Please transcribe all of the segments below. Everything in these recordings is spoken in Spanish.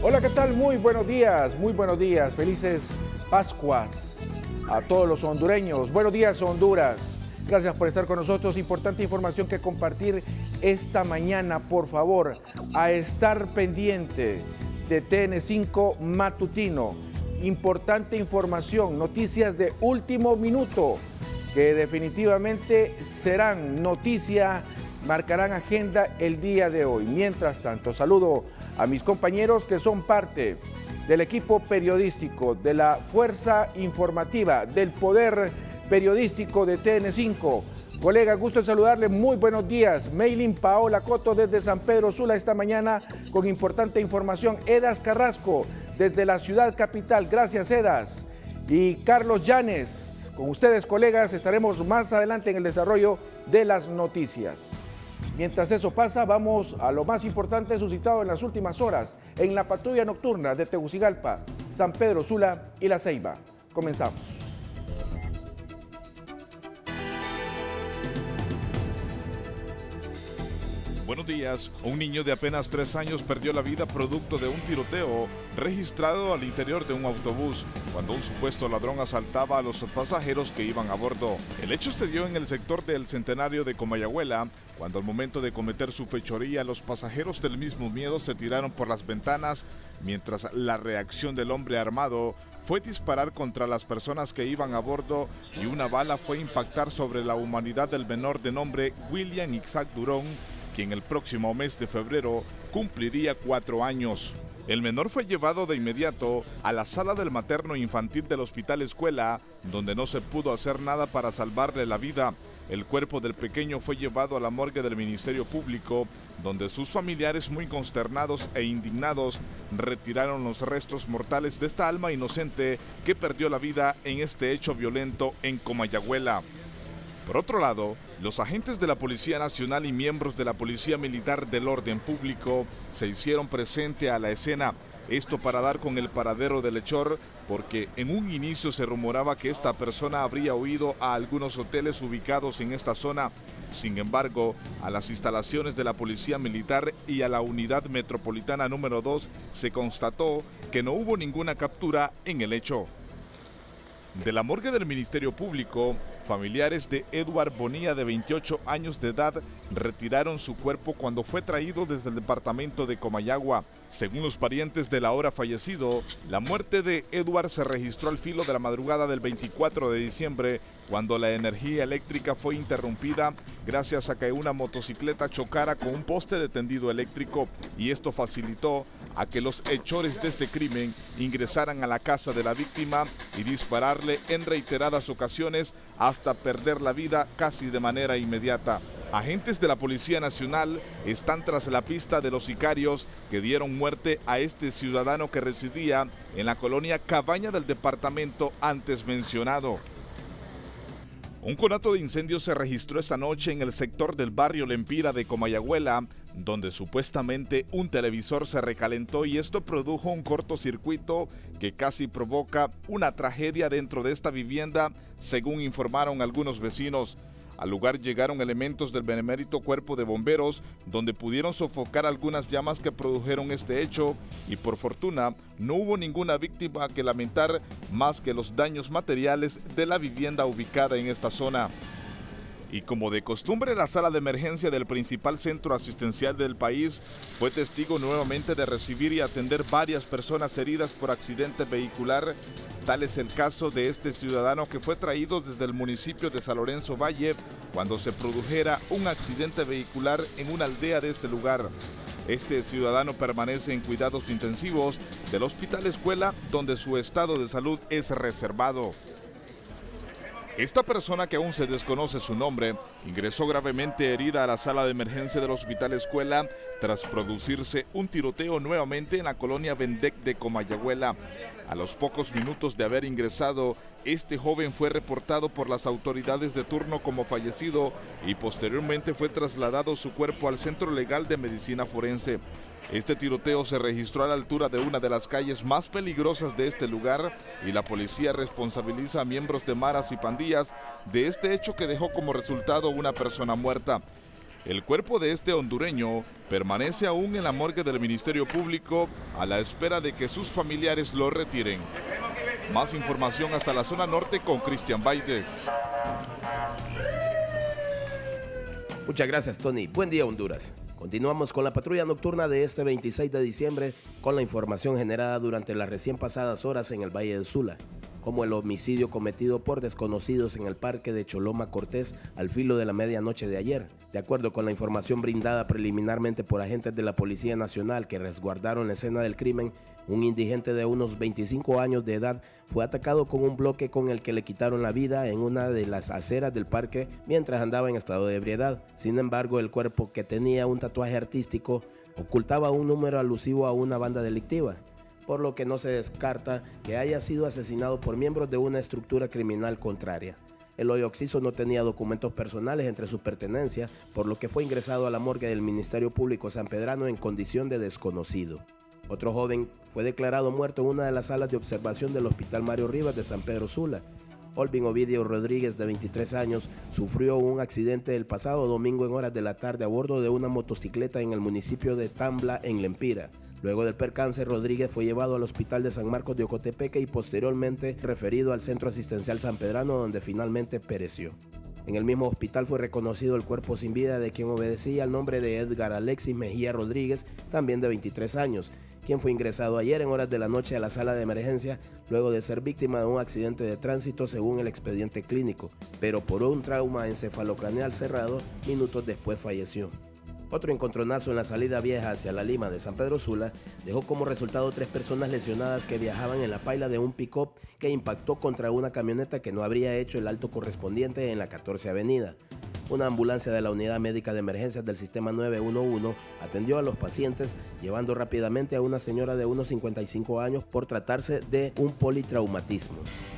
Hola, ¿qué tal? Muy buenos días, felices Pascuas a todos los hondureños. Buenos días, Honduras. Gracias por estar con nosotros. Importante información que compartir esta mañana, por favor, a estar pendiente de TN5 Matutino. Importante información, noticias de último minuto, que definitivamente serán noticia, marcarán agenda el día de hoy. Mientras tanto, saludo a mis compañeros que son parte del equipo periodístico, de la fuerza informativa, del poder periodístico de TN5. Colega, gusto en saludarle, muy buenos días. Meilin Paola Coto desde San Pedro Sula esta mañana con importante información. Edas Carrasco desde la ciudad capital, gracias Edas. Y Carlos Llanes, con ustedes colegas, estaremos más adelante en el desarrollo de las noticias. Mientras eso pasa, vamos a lo más importante suscitado en las últimas horas en la patrulla nocturna de Tegucigalpa, San Pedro Sula y La Ceiba. Comenzamos. Buenos días. Un niño de apenas 3 años perdió la vida producto de un tiroteo registrado al interior de un autobús cuando un supuesto ladrón asaltaba a los pasajeros que iban a bordo. El hecho se dio en el sector del Centenario de Comayagüela, cuando al momento de cometer su fechoría los pasajeros del mismo miedo se tiraron por las ventanas, mientras la reacción del hombre armado fue disparar contra las personas que iban a bordo y una bala fue impactar sobre la humanidad del menor de nombre William Isaac Durón, quien el próximo mes de febrero cumpliría 4 años. El menor fue llevado de inmediato a la sala del materno infantil del Hospital Escuela, donde no se pudo hacer nada para salvarle la vida. El cuerpo del pequeño fue llevado a la morgue del Ministerio Público, donde sus familiares, muy consternados e indignados, retiraron los restos mortales de esta alma inocente que perdió la vida en este hecho violento en Comayagüela. Por otro lado, los agentes de la Policía Nacional y miembros de la Policía Militar del Orden Público se hicieron presente a la escena, esto para dar con el paradero del hechor, porque en un inicio se rumoraba que esta persona habría huido a algunos hoteles ubicados en esta zona. Sin embargo, a las instalaciones de la Policía Militar y a la Unidad Metropolitana número 2 se constató que no hubo ninguna captura en el hecho. De la morgue del Ministerio Público, familiares de Edward Bonilla, de 28 años de edad, retiraron su cuerpo cuando fue traído desde el departamento de Comayagua. Según los parientes del ahora fallecido, la muerte de Edward se registró al filo de la madrugada del 24 de diciembre, cuando la energía eléctrica fue interrumpida gracias a que una motocicleta chocara con un poste de tendido eléctrico, y esto facilitó a que los hechores de este crimen ingresaran a la casa de la víctima y dispararle en reiteradas ocasiones hasta perder la vida casi de manera inmediata. Agentes de la Policía Nacional están tras la pista de los sicarios que dieron muerte a este ciudadano que residía en la colonia Cabaña del departamento antes mencionado. Un conato de incendio se registró esta noche en el sector del barrio Lempira de Comayagüela, donde supuestamente un televisor se recalentó y esto produjo un cortocircuito que casi provoca una tragedia dentro de esta vivienda, según informaron algunos vecinos. Al lugar llegaron elementos del benemérito Cuerpo de Bomberos, donde pudieron sofocar algunas llamas que produjeron este hecho, y por fortuna no hubo ninguna víctima que lamentar más que los daños materiales de la vivienda ubicada en esta zona. Y como de costumbre, la sala de emergencia del principal centro asistencial del país fue testigo nuevamente de recibir y atender varias personas heridas por accidente vehicular. Tal es el caso de este ciudadano que fue traído desde el municipio de San Lorenzo Valle cuando se produjera un accidente vehicular en una aldea de este lugar. Este ciudadano permanece en cuidados intensivos del Hospital Escuela, donde su estado de salud es reservado. Esta persona, que aún se desconoce su nombre, ingresó gravemente herida a la sala de emergencia del Hospital Escuela tras producirse un tiroteo nuevamente en la colonia Vendec de Comayagüela. A los pocos minutos de haber ingresado, este joven fue reportado por las autoridades de turno como fallecido y posteriormente fue trasladado su cuerpo al Centro Legal de Medicina Forense. Este tiroteo se registró a la altura de una de las calles más peligrosas de este lugar y la policía responsabiliza a miembros de maras y pandillas de este hecho que dejó como resultado una persona muerta. El cuerpo de este hondureño permanece aún en la morgue del Ministerio Público a la espera de que sus familiares lo retiren. Más información hasta la zona norte con Cristian Baide. Muchas gracias, Tony. Buen día, Honduras. Continuamos con la patrulla nocturna de este 26 de diciembre con la información generada durante las recién pasadas horas en el Valle de Sula, como el homicidio cometido por desconocidos en el parque de Choloma Cortés al filo de la medianoche de ayer. De acuerdo con la información brindada preliminarmente por agentes de la Policía Nacional que resguardaron la escena del crimen, un indigente de unos 25 años de edad fue atacado con un bloque con el que le quitaron la vida en una de las aceras del parque mientras andaba en estado de ebriedad. Sin embargo, el cuerpo, que tenía un tatuaje artístico, ocultaba un número alusivo a una banda delictiva, por lo que no se descarta que haya sido asesinado por miembros de una estructura criminal contraria. El hoy occiso no tenía documentos personales entre sus pertenencias, por lo que fue ingresado a la morgue del Ministerio Público sanpedrano en condición de desconocido. Otro joven fue declarado muerto en una de las salas de observación del Hospital Mario Rivas de San Pedro Sula. Olvin Ovidio Rodríguez, de 23 años, sufrió un accidente el pasado domingo en horas de la tarde a bordo de una motocicleta en el municipio de Tambla, en Lempira. Luego del percance, Rodríguez fue llevado al Hospital de San Marcos de Ocotepeque y posteriormente referido al Centro Asistencial sanpedrano, donde finalmente pereció. En el mismo hospital fue reconocido el cuerpo sin vida de quien obedecía al nombre de Edgar Alexis Mejía Rodríguez, también de 23 años, quien fue ingresado ayer en horas de la noche a la sala de emergencia luego de ser víctima de un accidente de tránsito según el expediente clínico, pero por un trauma encefalocraneal cerrado, minutos después falleció. Otro encontronazo en la salida vieja hacia la Lima de San Pedro Sula dejó como resultado 3 personas lesionadas que viajaban en la paila de un pick-up que impactó contra una camioneta que no habría hecho el alto correspondiente en la 14 Avenida. Una ambulancia de la Unidad Médica de Emergencias del Sistema 911 atendió a los pacientes, llevando rápidamente a una señora de unos 55 años por tratarse de un politraumatismo.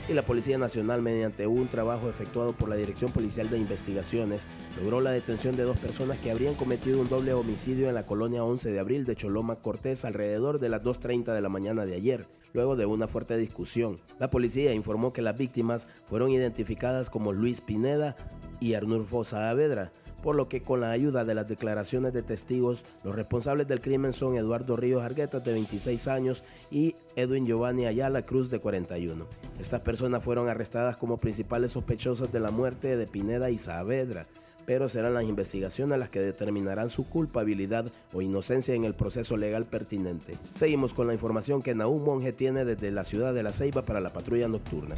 Y la Policía Nacional, mediante un trabajo efectuado por la Dirección Policial de Investigaciones, logró la detención de 2 personas que habrían cometido un doble homicidio en la colonia 11 de abril de Choloma Cortés alrededor de las 2:30 de la mañana de ayer, luego de una fuerte discusión. La policía informó que las víctimas fueron identificadas como Luis Pineda y Arnulfo Saavedra, por lo que con la ayuda de las declaraciones de testigos, los responsables del crimen son Eduardo Ríos Arguetas, de 26 años, y Edwin Giovanni Ayala Cruz, de 41. Estas personas fueron arrestadas como principales sospechosas de la muerte de Pineda y Saavedra, pero serán las investigaciones las que determinarán su culpabilidad o inocencia en el proceso legal pertinente. Seguimos con la información que Nahum Monge tiene desde la ciudad de La Ceiba para la patrulla nocturna.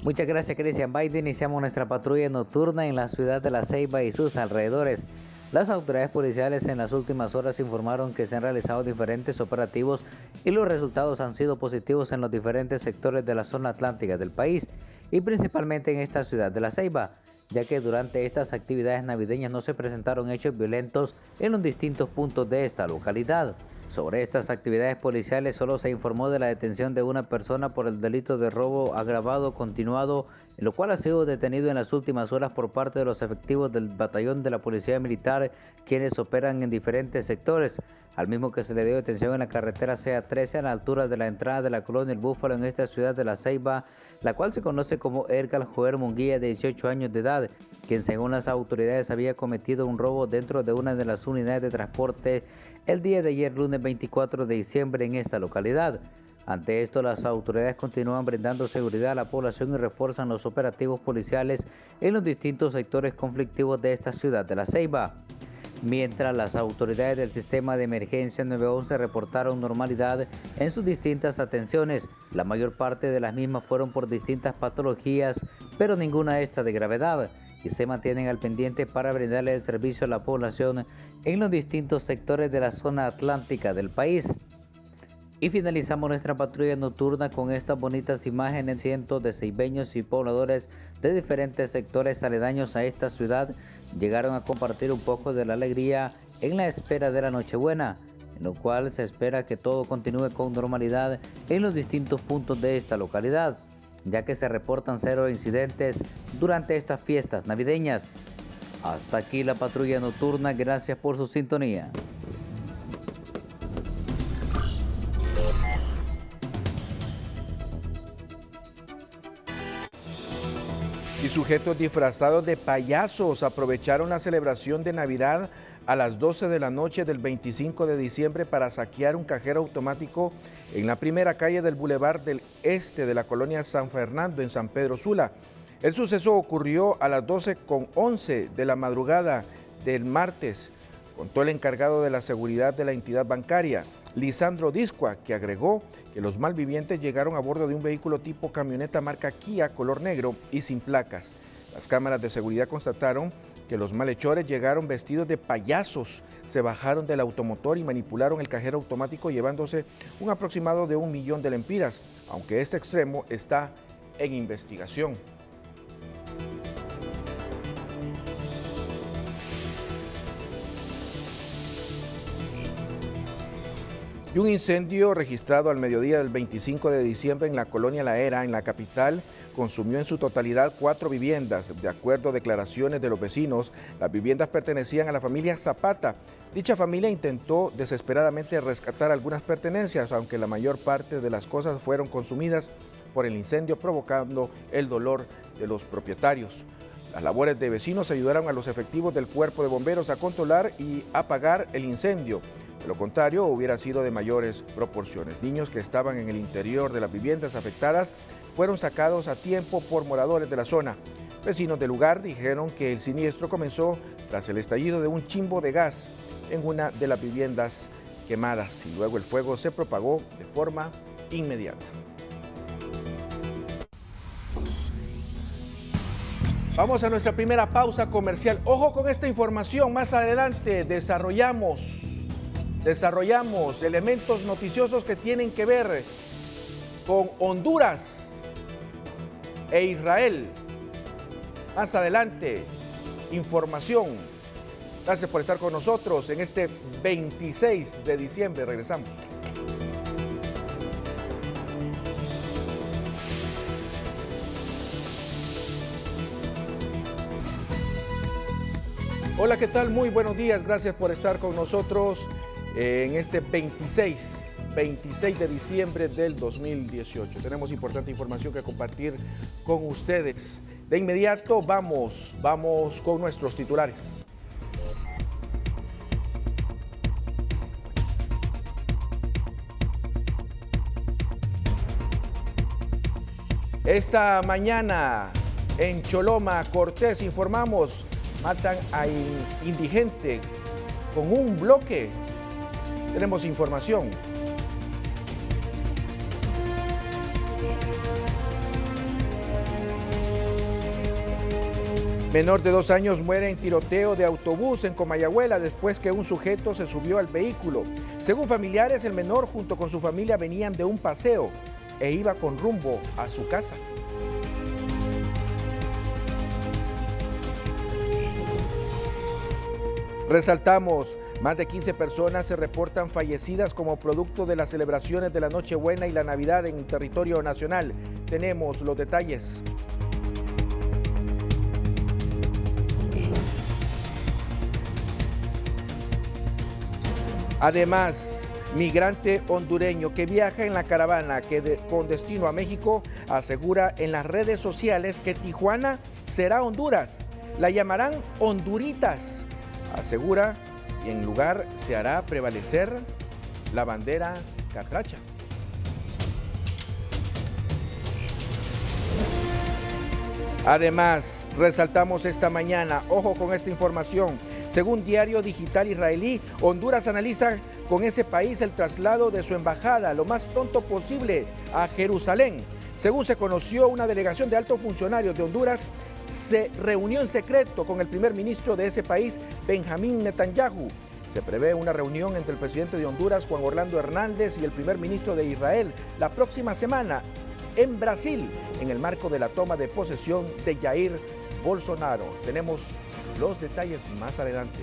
Muchas gracias, Cristian Baide. Iniciamos nuestra patrulla nocturna en la ciudad de La Ceiba y sus alrededores. Las autoridades policiales en las últimas horas informaron que se han realizado diferentes operativos y los resultados han sido positivos en los diferentes sectores de la zona atlántica del país y principalmente en esta ciudad de La Ceiba, ya que durante estas actividades navideñas no se presentaron hechos violentos en los distintos puntos de esta localidad. Sobre estas actividades policiales solo se informó de la detención de una persona por el delito de robo agravado continuado, en lo cual ha sido detenido en las últimas horas por parte de los efectivos del batallón de la Policía Militar, quienes operan en diferentes sectores, al mismo que se le dio detención en la carretera CA13 a la altura de la entrada de la colonia El Búfalo en esta ciudad de La Ceiba, la cual se conoce como Edgar Joel Munguía, de 18 años de edad, quien según las autoridades había cometido un robo dentro de una de las unidades de transporte el día de ayer, lunes 24 de diciembre, en esta localidad. Ante esto, las autoridades continúan brindando seguridad a la población y refuerzan los operativos policiales en los distintos sectores conflictivos de esta ciudad de La Ceiba. Mientras las autoridades del sistema de emergencia 911 reportaron normalidad en sus distintas atenciones, la mayor parte de las mismas fueron por distintas patologías, pero ninguna esta de gravedad, y se mantienen al pendiente para brindarle el servicio a la población en los distintos sectores de la zona atlántica del país. Y finalizamos nuestra patrulla nocturna con estas bonitas imágenes. Cientos de ceibeños y pobladores de diferentes sectores aledaños a esta ciudad llegaron a compartir un poco de la alegría en la espera de la Nochebuena, en lo cual se espera que todo continúe con normalidad en los distintos puntos de esta localidad, ya que se reportan 0 incidentes durante estas fiestas navideñas. Hasta aquí la patrulla nocturna, gracias por su sintonía. Y sujetos disfrazados de payasos aprovecharon la celebración de Navidad a las 12 de la noche del 25 de diciembre para saquear un cajero automático en la primera calle del Boulevard del Este de la colonia San Fernando en San Pedro Sula. El suceso ocurrió a las 12:11 de la madrugada del martes, contó el encargado de la seguridad de la entidad bancaria, Lisandro Discua, que agregó que los malvivientes llegaron a bordo de un vehículo tipo camioneta marca Kia color negro y sin placas. Las cámaras de seguridad constataron que los malhechores llegaron vestidos de payasos, se bajaron del automotor y manipularon el cajero automático llevándose un aproximado de 1 millón de lempiras, aunque este extremo está en investigación. Y un incendio registrado al mediodía del 25 de diciembre en la colonia La Era, en la capital, consumió en su totalidad 4 viviendas. De acuerdo a declaraciones de los vecinos, las viviendas pertenecían a la familia Zapata. Dicha familia intentó desesperadamente rescatar algunas pertenencias, aunque la mayor parte de las cosas fueron consumidas por el incendio, provocando el dolor de los propietarios. Las labores de vecinos ayudaron a los efectivos del Cuerpo de Bomberos a controlar y apagar el incendio. De lo contrario, hubiera sido de mayores proporciones. Niños que estaban en el interior de las viviendas afectadas fueron sacados a tiempo por moradores de la zona. Vecinos del lugar dijeron que el siniestro comenzó tras el estallido de un chimbo de gas en una de las viviendas quemadas y luego el fuego se propagó de forma inmediata. Vamos a nuestra primera pausa comercial. Ojo con esta información, más adelante desarrollamos elementos noticiosos que tienen que ver con Honduras e Israel. Más adelante, información. Gracias por estar con nosotros en este 26 de diciembre. Regresamos. Hola, ¿qué tal? Muy buenos días. Gracias por estar con nosotros en este 26 de diciembre del 2018. Tenemos importante información que compartir con ustedes. De inmediato vamos con nuestros titulares. Esta mañana en Choloma, Cortés, informamos, matan a indigente con un bloque. Tenemos información. Menor de 2 años muere en tiroteo de autobús en Comayagüela después que un sujeto se subió al vehículo. Según familiares, el menor junto con su familia venían de un paseo e iba con rumbo a su casa. Resaltamos, más de 15 personas se reportan fallecidas como producto de las celebraciones de la Nochebuena y la Navidad en el territorio nacional. Tenemos los detalles. Además, migrante hondureño que viaja en la caravana con destino a México asegura en las redes sociales que Tijuana será Honduras. La llamarán Honduritas. Asegura y en lugar se hará prevalecer la bandera catracha. Además, resaltamos esta mañana, ojo con esta información, según Diario Digital Israelí, Honduras analiza con ese país el traslado de su embajada lo más pronto posible a Jerusalén. Según se conoció, una delegación de altos funcionarios de Honduras se reunió en secreto con el primer ministro de ese país, Benjamín Netanyahu. Se prevé una reunión entre el presidente de Honduras, Juan Orlando Hernández, y el primer ministro de Israel la próxima semana en Brasil, en el marco de la toma de posesión de Jair Bolsonaro. Tenemos los detalles más adelante.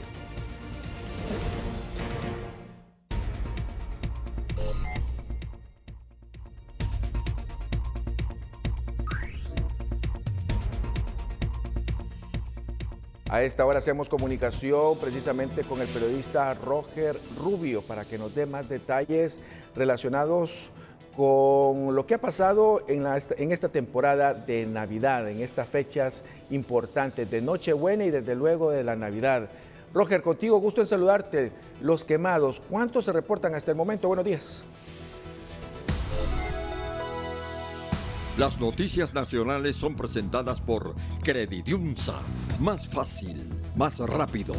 A esta hora hacemos comunicación precisamente con el periodista Roger Rubio para que nos dé más detalles relacionados con lo que ha pasado en esta temporada de Navidad, en estas fechas importantes de Nochebuena y desde luego de la Navidad. Roger, contigo, gusto en saludarte. Los quemados, ¿cuántos se reportan hasta el momento? Buenos días. Las noticias nacionales son presentadas por Credidiunsa. Más fácil, más rápido.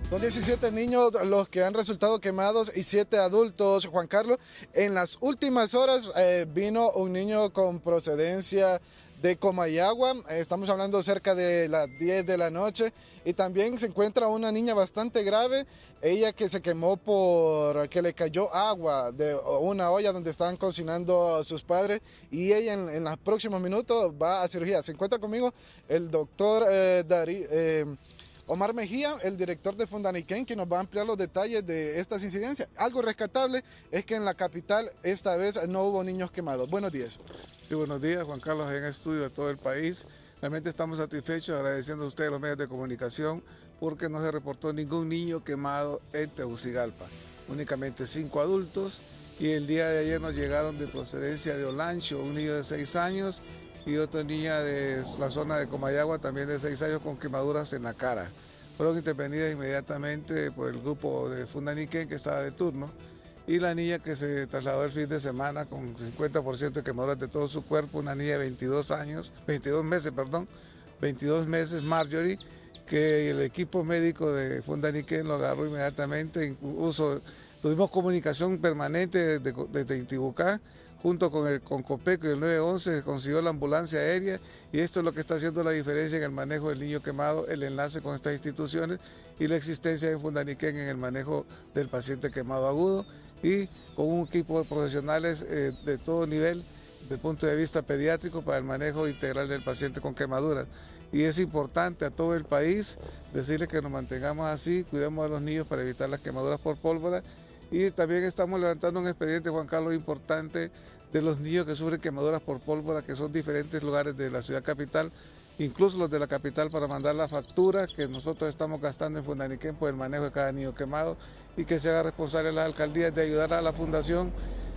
Son 17 niños los que han resultado quemados y 7 adultos, Juan Carlos. En las últimas horas vino un niño con procedencia de Comayagua, estamos hablando cerca de las 10 de la noche, y también se encuentra una niña bastante grave, ella que se quemó porque le cayó agua de una olla donde estaban cocinando sus padres, y ella en los próximos minutos va a cirugía. Se encuentra conmigo el doctor Omar Mejía, el director de Fundaniquén, que nos va a ampliar los detalles de estas incidencias. Algo rescatable es que en la capital esta vez no hubo niños quemados. Buenos días. Sí, buenos días, Juan Carlos, en estudio de todo el país. Realmente estamos satisfechos, agradeciendo a ustedes los medios de comunicación, porque no se reportó ningún niño quemado en Tegucigalpa. Únicamente 5 adultos, y el día de ayer nos llegaron de procedencia de Olancho, un niño de 6 años y otra niña de la zona de Comayagua, también de 6 años, con quemaduras en la cara. Fueron intervenidas inmediatamente por el grupo de Fundaniquén, que estaba de turno, y la niña que se trasladó el fin de semana con 50% de quemaduras de todo su cuerpo, una niña de 22 meses, Marjorie, que el equipo médico de Fundaniquén lo agarró inmediatamente. Incluso tuvimos comunicación permanente desde Intibucá, junto con Copeco y el 911, consiguió la ambulancia aérea, y esto es lo que está haciendo la diferencia en el manejo del niño quemado, el enlace con estas instituciones y la existencia de Fundaniquén en el manejo del paciente quemado agudo, y con un equipo de profesionales de todo nivel, desde el punto de vista pediátrico, para el manejo integral del paciente con quemaduras. Y es importante a todo el país decirles que nos mantengamos así, cuidemos a los niños para evitar las quemaduras por pólvora. Y también estamos levantando un expediente, Juan Carlos, importante de los niños que sufren quemaduras por pólvora, que son diferentes lugares de la ciudad capital, incluso los de la capital, para mandar la factura que nosotros estamos gastando en Fundaniquén por el manejo de cada niño quemado, y que se haga responsable las alcaldías de ayudar a la fundación,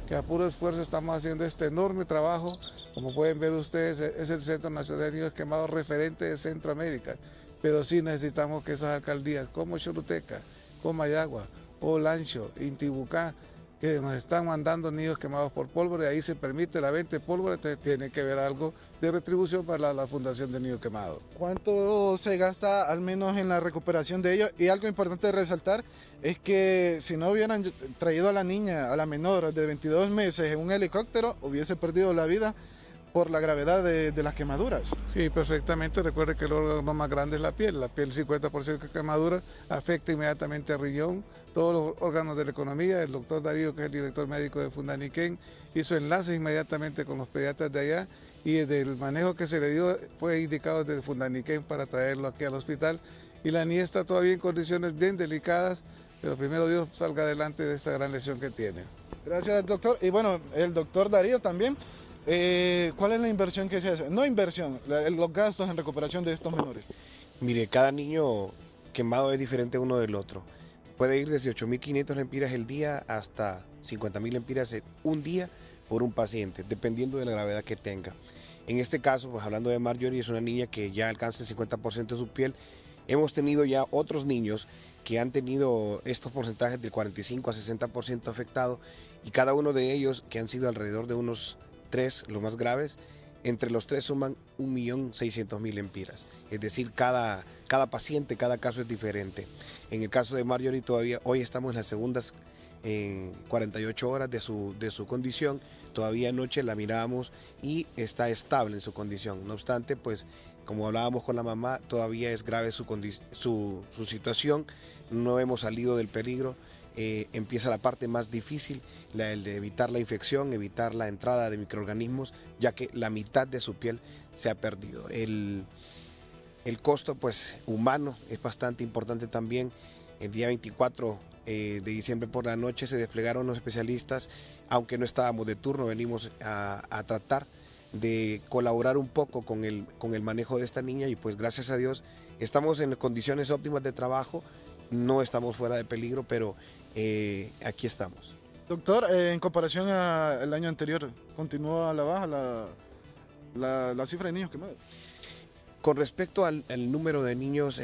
que a puro esfuerzo estamos haciendo este enorme trabajo. Como pueden ver ustedes, es el Centro Nacional de Niños Quemados referente de Centroamérica, pero sí necesitamos que esas alcaldías como Choluteca, Comayagua, Olancho, Intibucá, que nos están mandando niños quemados por pólvora, y ahí se permite la venta de pólvora, entonces tiene que haber algo de retribución para la Fundación de Niños Quemados. ¿Cuánto se gasta al menos en la recuperación de ellos? Y algo importante de resaltar es que si no hubieran traído a la niña, a la menor de 22 meses en un helicóptero, hubiese perdido la vida por la gravedad de las quemaduras. Sí, perfectamente. Recuerde que el órgano más grande es la piel. La piel, 50% de quemadura, afecta inmediatamente al riñón, todos los órganos de la economía. El doctor Darío, que es el director médico de Fundaniquén, hizo enlaces inmediatamente con los pediatras de allá, y del manejo que se le dio fue indicado desde Fundaniquén para traerlo aquí al hospital. Y la niña está todavía en condiciones bien delicadas, pero primero Dios salga adelante de esta gran lesión que tiene. Gracias, doctor. Y bueno, el doctor Darío también. ¿Cuál es la inversión que se hace? No inversión, los gastos en recuperación de estos menores. Mire, cada niño quemado es diferente uno del otro. Puede ir desde 8.500 lempiras el día hasta 50.000 lempiras en un día por un paciente, dependiendo de la gravedad que tenga. En este caso, pues hablando de Marjorie, es una niña que ya alcanza el 50% de su piel. Hemos tenido ya otros niños que han tenido estos porcentajes del 45 a 60% afectados, y cada uno de ellos, que han sido alrededor de unos 3, los más graves, entre los 3 suman 1.600.000 lempiras. Es decir, cada paciente, cada caso es diferente. En el caso de Marjorie, todavía hoy estamos en las segundas 48 horas de su condición. Todavía anoche la mirábamos y está estable en su condición. No obstante, pues como hablábamos con la mamá, todavía es grave su situación. No hemos salido del peligro. Empieza la parte más difícil, el de evitar la infección, evitar la entrada de microorganismos, ya que la mitad de su piel se ha perdido. El costo, pues, humano es bastante importante también. El día 24 de diciembre por la noche se desplegaron los especialistas, aunque no estábamos de turno, venimos a tratar de colaborar un poco con el manejo de esta niña, y pues gracias a Dios estamos en condiciones óptimas de trabajo, no estamos fuera de peligro, pero aquí estamos. Doctor, en comparación al año anterior, ¿continúa a la baja la cifra de niños quemados? Con respecto al número de niños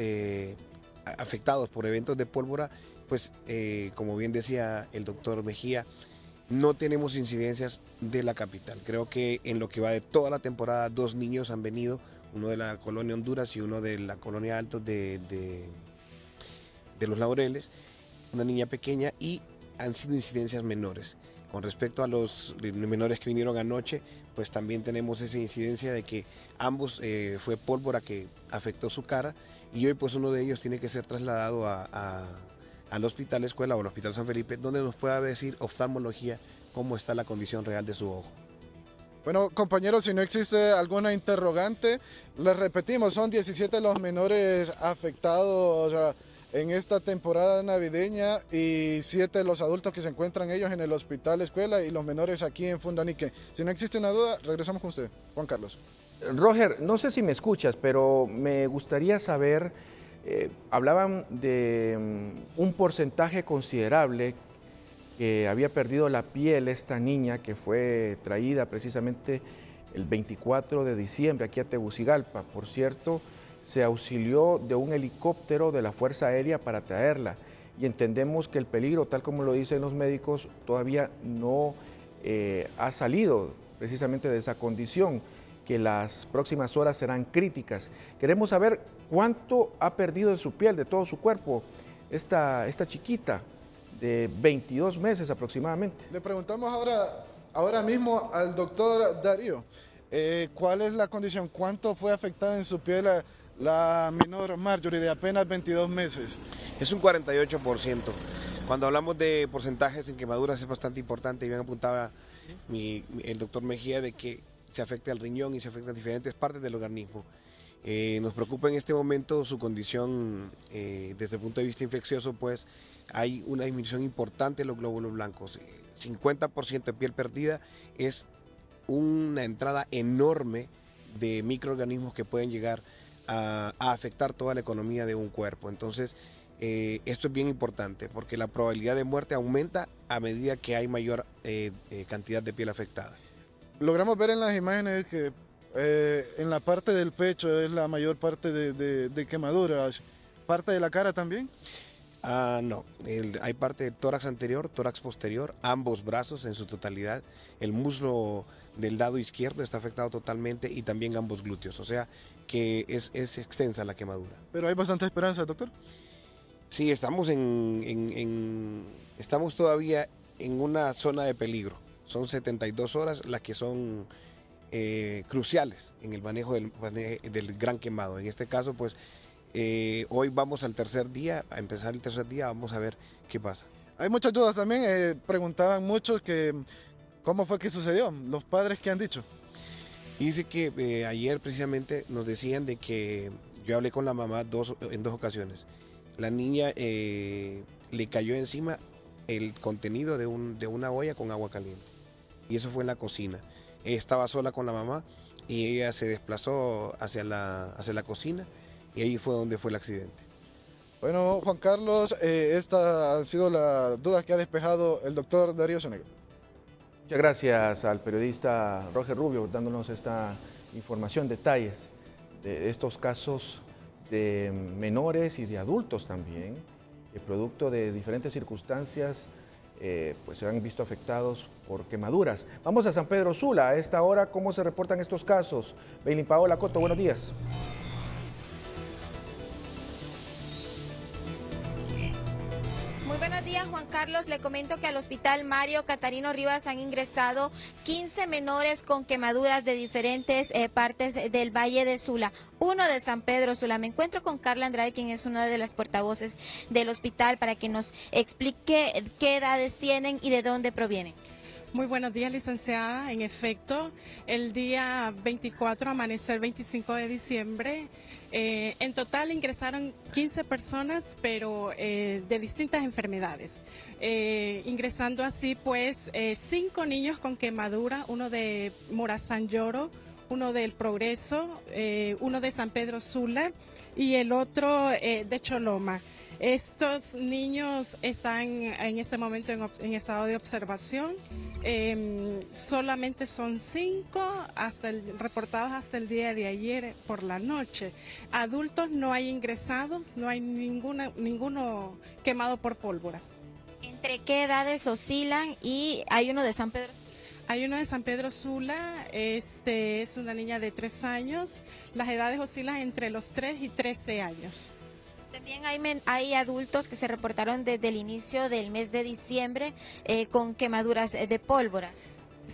afectados por eventos de pólvora, pues como bien decía el doctor Mejía, no tenemos incidencias de la capital. Creo que en lo que va de toda la temporada, 2 niños han venido, uno de la colonia Honduras y uno de la colonia Altos de Los Laureles, una niña pequeña, y han sido incidencias menores. Con respecto a los menores que vinieron anoche, pues también tenemos esa incidencia de que ambos fue pólvora que afectó su cara, y hoy pues uno de ellos tiene que ser trasladado al hospital escuela o al hospital San Felipe, donde nos pueda decir oftalmología cómo está la condición real de su ojo. Bueno, compañeros, si no existe alguna interrogante, les repetimos, son 17 los menores afectados en esta temporada navideña y 7 los adultos que se encuentran ellos en el hospital escuela y los menores aquí en Fundanique. Si no existe una duda, regresamos con usted, Juan Carlos. Roger, no sé si me escuchas, pero me gustaría saber, hablaban de un porcentaje considerable que había perdido la piel esta niña que fue traída precisamente el 24 de diciembre aquí a Tegucigalpa. Por cierto, se auxilió de un helicóptero de la Fuerza Aérea para traerla y entendemos que el peligro, tal como lo dicen los médicos, todavía no ha salido precisamente de esa condición, que las próximas horas serán críticas. Queremos saber cuánto ha perdido de su piel, de todo su cuerpo, esta chiquita de 22 meses aproximadamente. Le preguntamos ahora mismo al doctor Darío, ¿cuál es la condición? ¿Cuánto fue afectada en su piel la menor Marjorie de apenas 22 meses? Es un 48%. Cuando hablamos de porcentajes en quemaduras es bastante importante, y bien apuntaba el doctor Mejía de que se afecta al riñón y se afectan diferentes partes del organismo. Nos preocupa en este momento su condición desde el punto de vista infeccioso, pues hay una disminución importante en los glóbulos blancos. 50% de piel perdida es una entrada enorme de microorganismos que pueden llegar a afectar toda la economía de un cuerpo. Entonces, esto es bien importante porque la probabilidad de muerte aumenta a medida que hay mayor cantidad de piel afectada. Logramos ver en las imágenes que en la parte del pecho es la mayor parte de quemaduras. ¿Parte de la cara también? No, hay parte del tórax anterior, tórax posterior, ambos brazos en su totalidad, el muslo del lado izquierdo está afectado totalmente y también ambos glúteos, o sea que es extensa la quemadura. Pero hay bastante esperanza, doctor. Sí, estamos estamos todavía en una zona de peligro. Son 72 horas las que son cruciales en el manejo del gran quemado. En este caso, pues hoy vamos al tercer día, a empezar el tercer día, vamos a ver qué pasa. Hay muchas dudas también, preguntaban muchos que cómo fue que sucedió, los padres qué han dicho. Dice que ayer precisamente nos decían de que yo hablé con la mamá en 2 ocasiones. La niña le cayó encima el contenido de una olla con agua caliente. Y eso fue en la cocina. Ella estaba sola con la mamá y ella se desplazó hacia la cocina y ahí fue donde fue el accidente. Bueno, Juan Carlos, esta ha sido la duda que ha despejado el doctor Darío Sonego. Muchas gracias al periodista Roger Rubio dándonos esta información, detalles de estos casos de menores y de adultos también, que producto de diferentes circunstancias pues se han visto afectados por quemaduras. Vamos a San Pedro Sula. A esta hora, ¿cómo se reportan estos casos? Beilín Paola Coto, buenos días. Muy buenos días, Juan Carlos. Le comento que al Hospital Mario Catarino Rivas han ingresado 15 menores con quemaduras de diferentes partes del Valle de Sula. Uno de San Pedro Sula. Me encuentro con Carla Andrade, quien es una de las portavoces del hospital, para que nos explique qué edades tienen y de dónde provienen. Muy buenos días, licenciada. En efecto, el día 24, amanecer 25 de diciembre, en total ingresaron 15 personas, pero de distintas enfermedades. Ingresando así, pues, 5 niños con quemadura, uno de Morazán Lloro, uno del Progreso, uno de San Pedro Sula y el otro de Choloma. Estos niños están en este momento en estado de observación. Solamente son 5 reportados hasta el día de ayer por la noche. Adultos no hay ingresados, no hay ninguno quemado por pólvora. ¿Entre qué edades oscilan? Y hay uno de San Pedro. Hay uno de San Pedro Sula, es una niña de 3 años. Las edades oscilan entre los 3 y 13 años. También hay adultos que se reportaron desde el inicio del mes de diciembre con quemaduras de pólvora.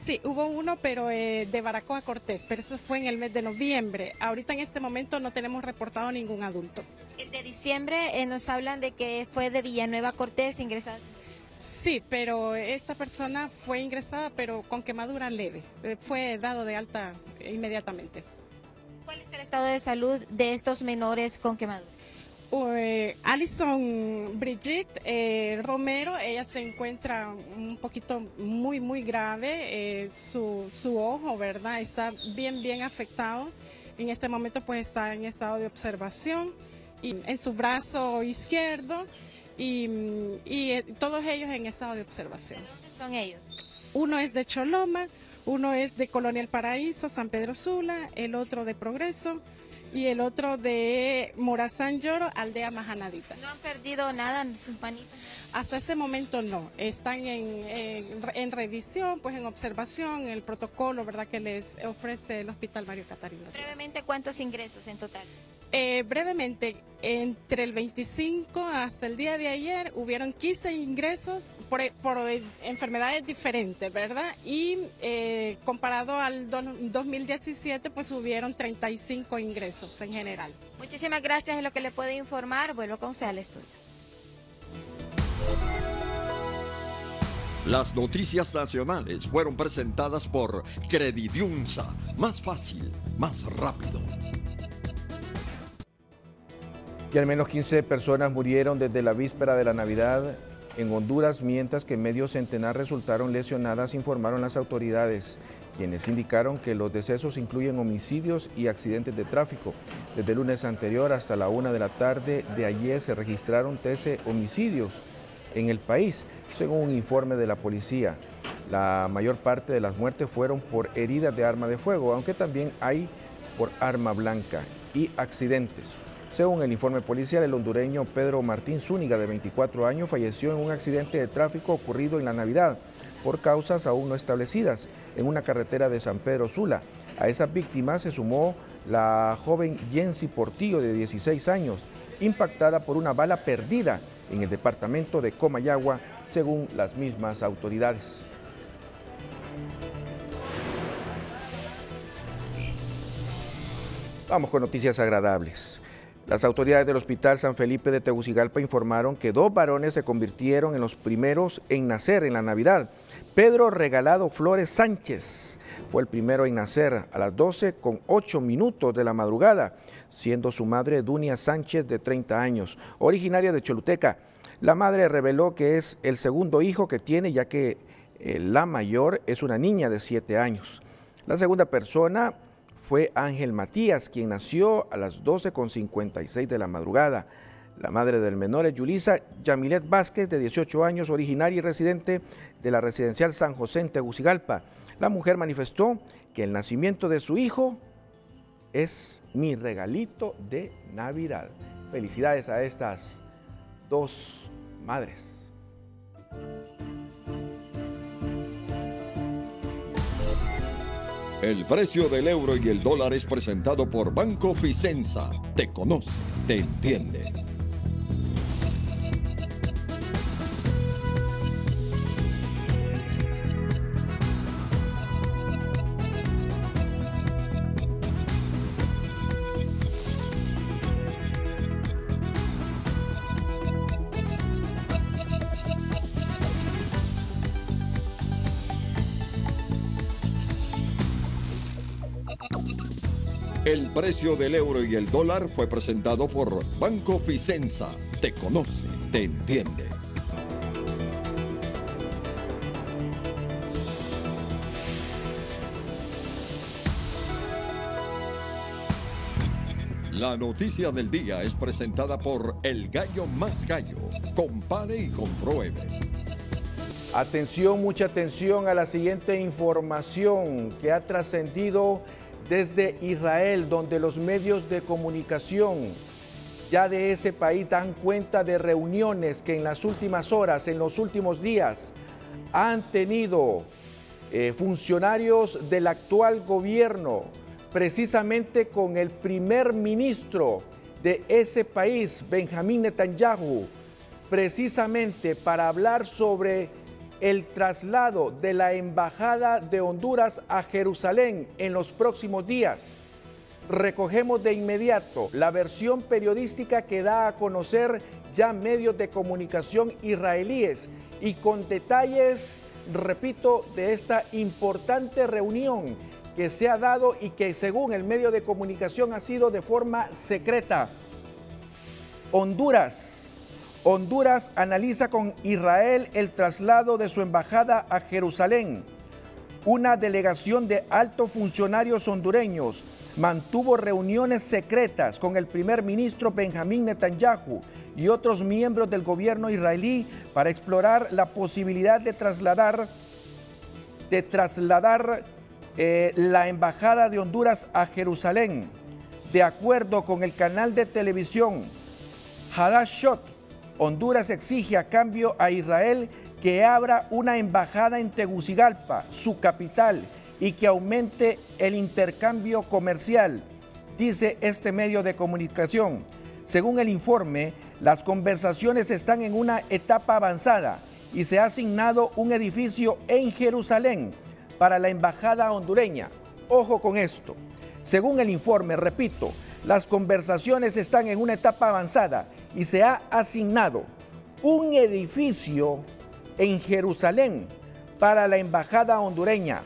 Sí, hubo uno, pero de Baracoa Cortés, pero eso fue en el mes de noviembre. Ahorita en este momento no tenemos reportado ningún adulto. El de diciembre nos hablan de que fue de Villanueva Cortés ingresado. Sí, pero esta persona fue ingresada, pero con quemadura leve. Fue dado de alta inmediatamente. ¿Cuál es el estado de salud de estos menores con quemadura? Alison Brigitte Romero, ella se encuentra un poquito muy grave. Su ojo, ¿verdad? Está bien afectado. En este momento pues está en estado de observación. Y en su brazo izquierdo. Y todos ellos en estado de observación. ¿De dónde son ellos? Uno es de Choloma, uno es de Colonia El Paraíso, San Pedro Sula, el otro de Progreso y el otro de Morazán Lloro, Aldea Majanadita. ¿No han perdido nada en sus panitas? Hasta ese momento no, están en revisión, pues en observación, el protocolo, ¿verdad?, que les ofrece el Hospital Mario Catarino. Brevemente, ¿cuántos ingresos en total? Brevemente, entre el 25 hasta el día de ayer hubieron 15 ingresos por enfermedades diferentes, ¿verdad? Y comparado al 2017, pues hubieron 35 ingresos en general. Muchísimas gracias, es lo que le puedo informar. Vuelvo con usted al estudio. Las noticias nacionales fueron presentadas por Credidiunsa. Más fácil, más rápido. Y al menos 15 personas murieron desde la víspera de la Navidad en Honduras, mientras que medio centenar resultaron lesionadas, informaron las autoridades, quienes indicaron que los decesos incluyen homicidios y accidentes de tráfico. Desde el lunes anterior hasta la 1 de la tarde de ayer se registraron 13 homicidios en el país, según un informe de la policía. La mayor parte de las muertes fueron por heridas de arma de fuego, aunque también hay por arma blanca y accidentes. Según el informe policial, el hondureño Pedro Martín Zúñiga, de 24 años, falleció en un accidente de tráfico ocurrido en la Navidad por causas aún no establecidas en una carretera de San Pedro Sula. A esas víctimas se sumó la joven Jensi Portillo, de 16 años, impactada por una bala perdida en el departamento de Comayagua, según las mismas autoridades. Vamos con noticias agradables. Las autoridades del Hospital San Felipe de Tegucigalpa informaron que 2 varones se convirtieron en los primeros en nacer en la Navidad. Pedro Regalado Flores Sánchez fue el primero en nacer a las 12:08 de la madrugada, siendo su madre Dunia Sánchez, de 30 años, originaria de Choluteca. La madre reveló que es el segundo hijo que tiene, ya que la mayor es una niña de 7 años. La segunda persona fue Ángel Matías, quien nació a las 12:56 de la madrugada. La madre del menor es Yulisa Yamilet Vázquez, de 18 años, originaria y residente de la residencial San José en Tegucigalpa. La mujer manifestó que el nacimiento de su hijo es mi regalito de Navidad. Felicidades a estas 2 madres. El precio del euro y el dólar es presentado por Banco Ficenza. Te conoce, te entiende. El precio del euro y el dólar fue presentado por Banco Ficenza. Te conoce, te entiende. La noticia del día es presentada por El Gallo Más Gallo. Compare y compruebe. Atención, mucha atención a la siguiente información que ha trascendido desde Israel, donde los medios de comunicación ya de ese país dan cuenta de reuniones que en las últimas horas, en los últimos días, han tenido funcionarios del actual gobierno, precisamente con el primer ministro de ese país, Benjamín Netanyahu, precisamente para hablar sobre el traslado de la Embajada de Honduras a Jerusalén en los próximos días. Recogemos de inmediato la versión periodística que da a conocer ya medios de comunicación israelíes y con detalles, repito, de esta importante reunión que se ha dado y que según el medio de comunicación ha sido de forma secreta. Honduras analiza con Israel el traslado de su embajada a Jerusalén. Una delegación de altos funcionarios hondureños mantuvo reuniones secretas con el primer ministro Benjamín Netanyahu y otros miembros del gobierno israelí para explorar la posibilidad de trasladar la embajada de Honduras a Jerusalén. De acuerdo con el canal de televisión Hadashot, Honduras exige a cambio a Israel que abra una embajada en Tegucigalpa, su capital, y que aumente el intercambio comercial, dice este medio de comunicación. Según el informe, las conversaciones están en una etapa avanzada y se ha asignado un edificio en Jerusalén para la embajada hondureña. Ojo con esto. Según el informe, repito, las conversaciones están en una etapa avanzada y se ha asignado un edificio en Jerusalén para la embajada hondureña.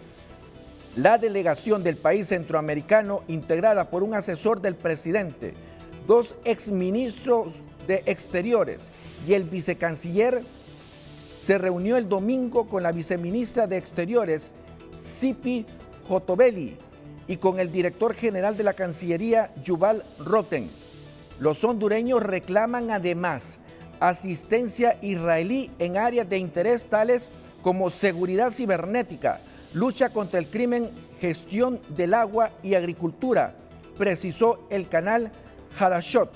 La delegación del país centroamericano, integrada por un asesor del presidente, 2 exministros de Exteriores y el vicecanciller, se reunió el domingo con la viceministra de Exteriores, Tzipi Hotovely, y con el director general de la Cancillería, Yuval Roten. Los hondureños reclaman además asistencia israelí en áreas de interés tales como seguridad cibernética, lucha contra el crimen, gestión del agua y agricultura, precisó el canal Hadashot.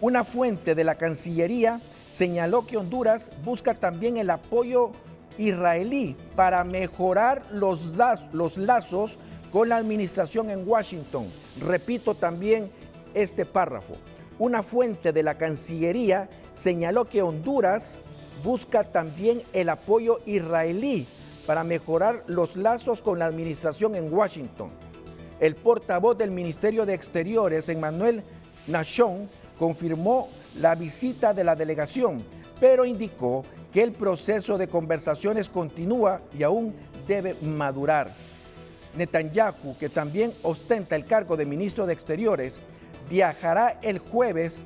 Una fuente de la Cancillería señaló que Honduras busca también el apoyo israelí para mejorar los lazos con la administración en Washington. Repito también este párrafo. Una fuente de la Cancillería señaló que Honduras busca también el apoyo israelí para mejorar los lazos con la administración en Washington. El portavoz del Ministerio de Exteriores, Emmanuel Nahshon, confirmó la visita de la delegación, pero indicó que el proceso de conversaciones continúa y aún debe madurar. Netanyahu, que también ostenta el cargo de ministro de Exteriores, viajará el jueves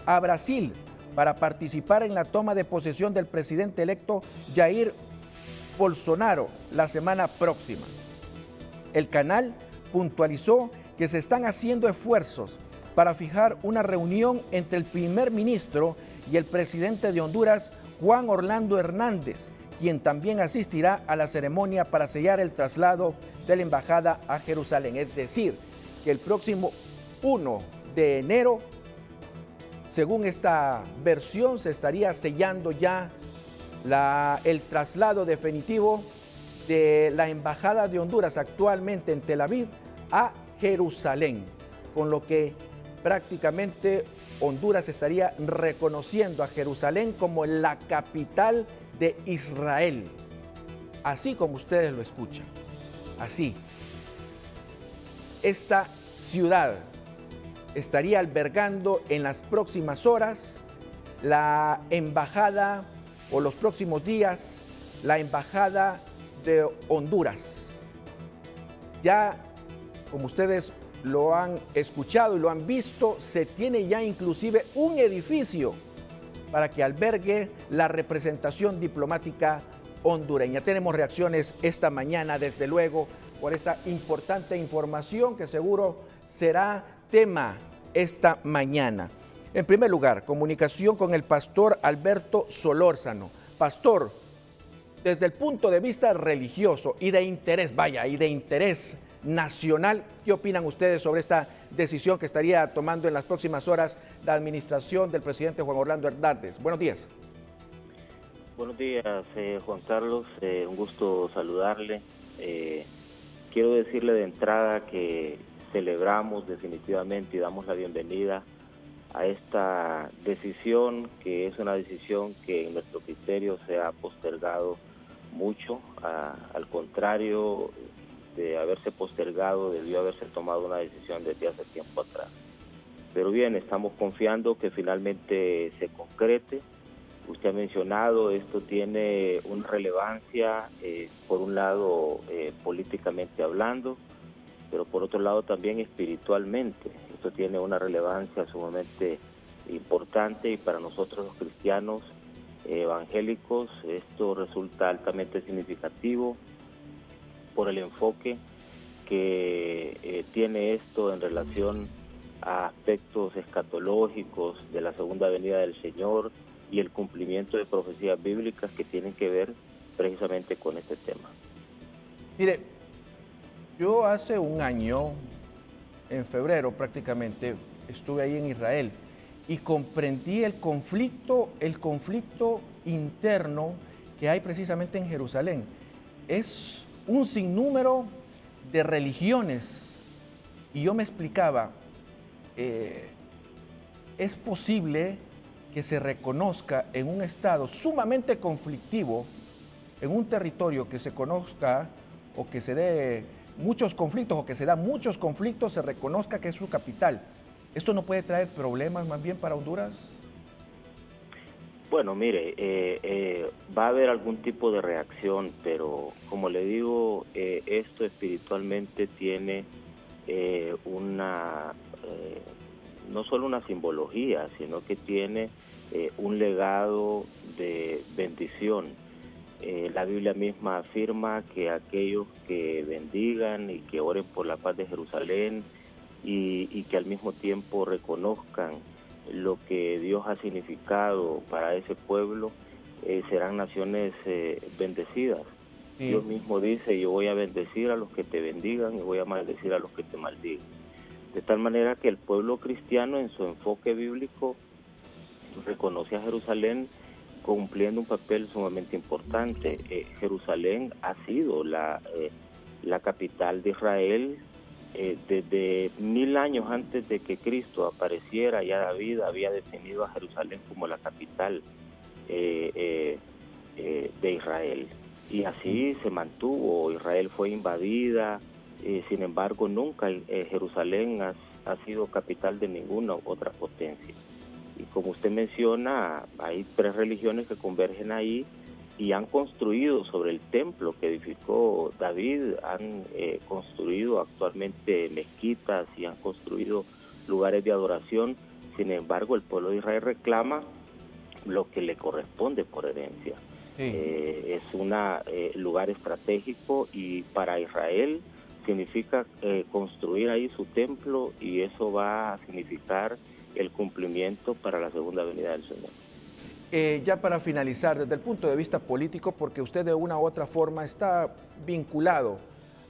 a Brasil para participar en la toma de posesión del presidente electo Jair Bolsonaro la semana próxima. El canal puntualizó que se están haciendo esfuerzos para fijar una reunión entre el primer ministro y el presidente de Honduras, Juan Orlando Hernández, quien también asistirá a la ceremonia para sellar el traslado de la embajada a Jerusalén. Es decir, que el próximo 1 de enero, según esta versión, se estaría sellando ya el traslado definitivo de la embajada de Honduras actualmente en Tel Aviv a Jerusalén, con lo que prácticamente Honduras estaría reconociendo a Jerusalén como la capital de Israel, así como ustedes lo escuchan, así. Esta ciudad estaría albergando en las próximas horas la embajada, o los próximos días, la embajada de Honduras. Ya, como ustedes lo han escuchado y lo han visto, se tiene ya inclusive un edificio para que albergue la representación diplomática hondureña. Tenemos reacciones esta mañana, desde luego, por esta importante información que seguro será tema esta mañana. En primer lugar, comunicación con el pastor Alberto Solórzano. Pastor, desde el punto de vista religioso y de interés, y de interés nacional, ¿qué opinan ustedes sobre esta decisión que estaría tomando en las próximas horas la administración del presidente Juan Orlando Hernández? Buenos días. Buenos días, Juan Carlos. Un gusto saludarle. Quiero decirle de entrada que celebramos definitivamente y damos la bienvenida a esta decisión, que es una decisión que en nuestro criterio se ha postergado mucho. Al contrario de haberse postergado, debió haberse tomado una decisión desde hace tiempo atrás. Pero bien, estamos confiando que finalmente se concrete. Usted ha mencionado, esto tiene una relevancia, por un lado políticamente hablando, pero por otro lado también espiritualmente. Esto tiene una relevancia sumamente importante y para nosotros los cristianos evangélicos esto resulta altamente significativo por el enfoque que tiene esto en relación a aspectos escatológicos de la segunda venida del Señor y el cumplimiento de profecías bíblicas que tienen que ver precisamente con este tema. Mire, yo hace un año, en febrero prácticamente, estuve ahí en Israel y comprendí el conflicto interno que hay precisamente en Jerusalén. Es un sinnúmero de religiones y yo me explicaba, es posible que se reconozca en un estado sumamente conflictivo, en un territorio que se conozca o que se dé muchos conflictos o que se da muchos conflictos, se reconozca que es su capital. ¿Esto no puede traer problemas más bien para Honduras? Bueno, mire, va a haber algún tipo de reacción, pero como le digo, esto espiritualmente tiene no solo una simbología, sino que tiene un legado de bendición. La Biblia misma afirma que aquellos que bendigan y que oren por la paz de Jerusalén y que al mismo tiempo reconozcan lo que Dios ha significado para ese pueblo, serán naciones bendecidas. Sí. Dios mismo dice, yo voy a bendecir a los que te bendigan y voy a maldecir a los que te maldigan. De tal manera que el pueblo cristiano en su enfoque bíblico reconoce a Jerusalén cumpliendo un papel sumamente importante. Jerusalén ha sido la capital de Israel desde 1000 años antes de que Cristo apareciera. Ya David había definido a Jerusalén como la capital de Israel, y así se mantuvo. Israel fue invadida, sin embargo nunca Jerusalén ha sido capital de ninguna otra potencia. Y como usted menciona, hay 3 religiones que convergen ahí y han construido sobre el templo que edificó David, han construido actualmente mezquitas y han construido lugares de adoración. Sin embargo, el pueblo de Israel reclama lo que le corresponde por herencia. Sí. Es un lugar estratégico y para Israel significa construir ahí su templo, y eso va a significar el cumplimiento para la segunda venida del Señor. Ya para finalizar, desde el punto de vista político, porque usted de una u otra forma está vinculado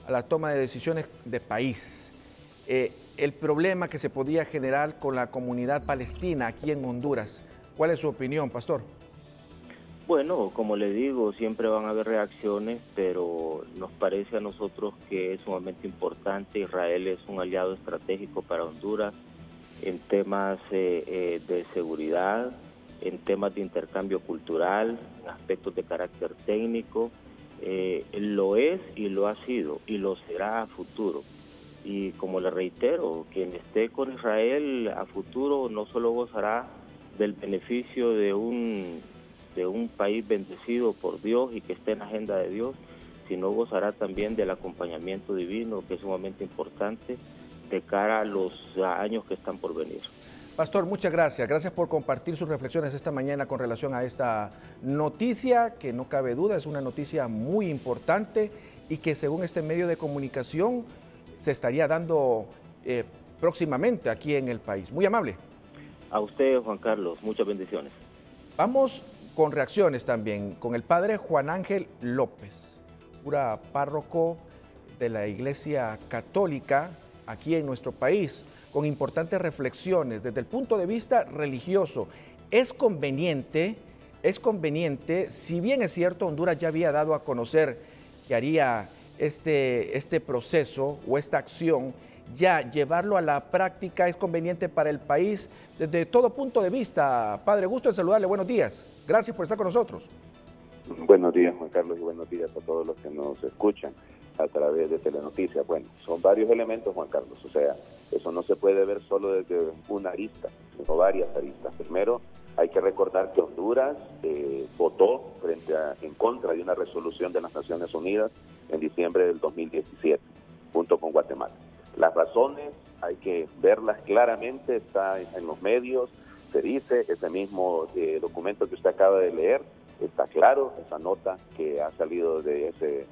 a la toma de decisiones de país, el problema que se podría generar con la comunidad palestina aquí en Honduras, ¿cuál es su opinión, pastor? Bueno, como le digo, siempre van a haber reacciones, pero nos parece a nosotros que es sumamente importante. Israel es un aliado estratégico para Honduras en temas de seguridad, en temas de intercambio cultural, en aspectos de carácter técnico. Lo es y lo ha sido y lo será a futuro. Y como le reitero, quien esté con Israel a futuro no solo gozará del beneficio de un país bendecido por Dios y que esté en la agenda de Dios, sino gozará también del acompañamiento divino, que es sumamente importante de cara a los años que están por venir. Pastor, muchas gracias. Gracias por compartir sus reflexiones esta mañana con relación a esta noticia, que no cabe duda, es una noticia muy importante y que según este medio de comunicación se estaría dando próximamente aquí en el país. Muy amable. A usted, Juan Carlos, muchas bendiciones. Vamos con reacciones también, con el padre Juan Ángel López, cura párroco de la Iglesia Católica aquí en nuestro país, con importantes reflexiones desde el punto de vista religioso. Es conveniente, si bien es cierto, Honduras ya había dado a conocer que haría este proceso o esta acción, ya llevarlo a la práctica es conveniente para el país desde todo punto de vista. Padre, gusto en saludarle, buenos días. Gracias por estar con nosotros. Buenos días, Juan Carlos, y buenos días a todos los que nos escuchan a través de Telenoticias. Bueno, son varios elementos, Juan Carlos, o sea, eso no se puede ver solo desde una arista, sino varias aristas. Primero, hay que recordar que Honduras votó en contra de una resolución de las Naciones Unidas en diciembre del 2017, junto con Guatemala. Las razones hay que verlas claramente, está en los medios, se dice, ese mismo documento que usted acaba de leer, está claro, esa nota que ha salido de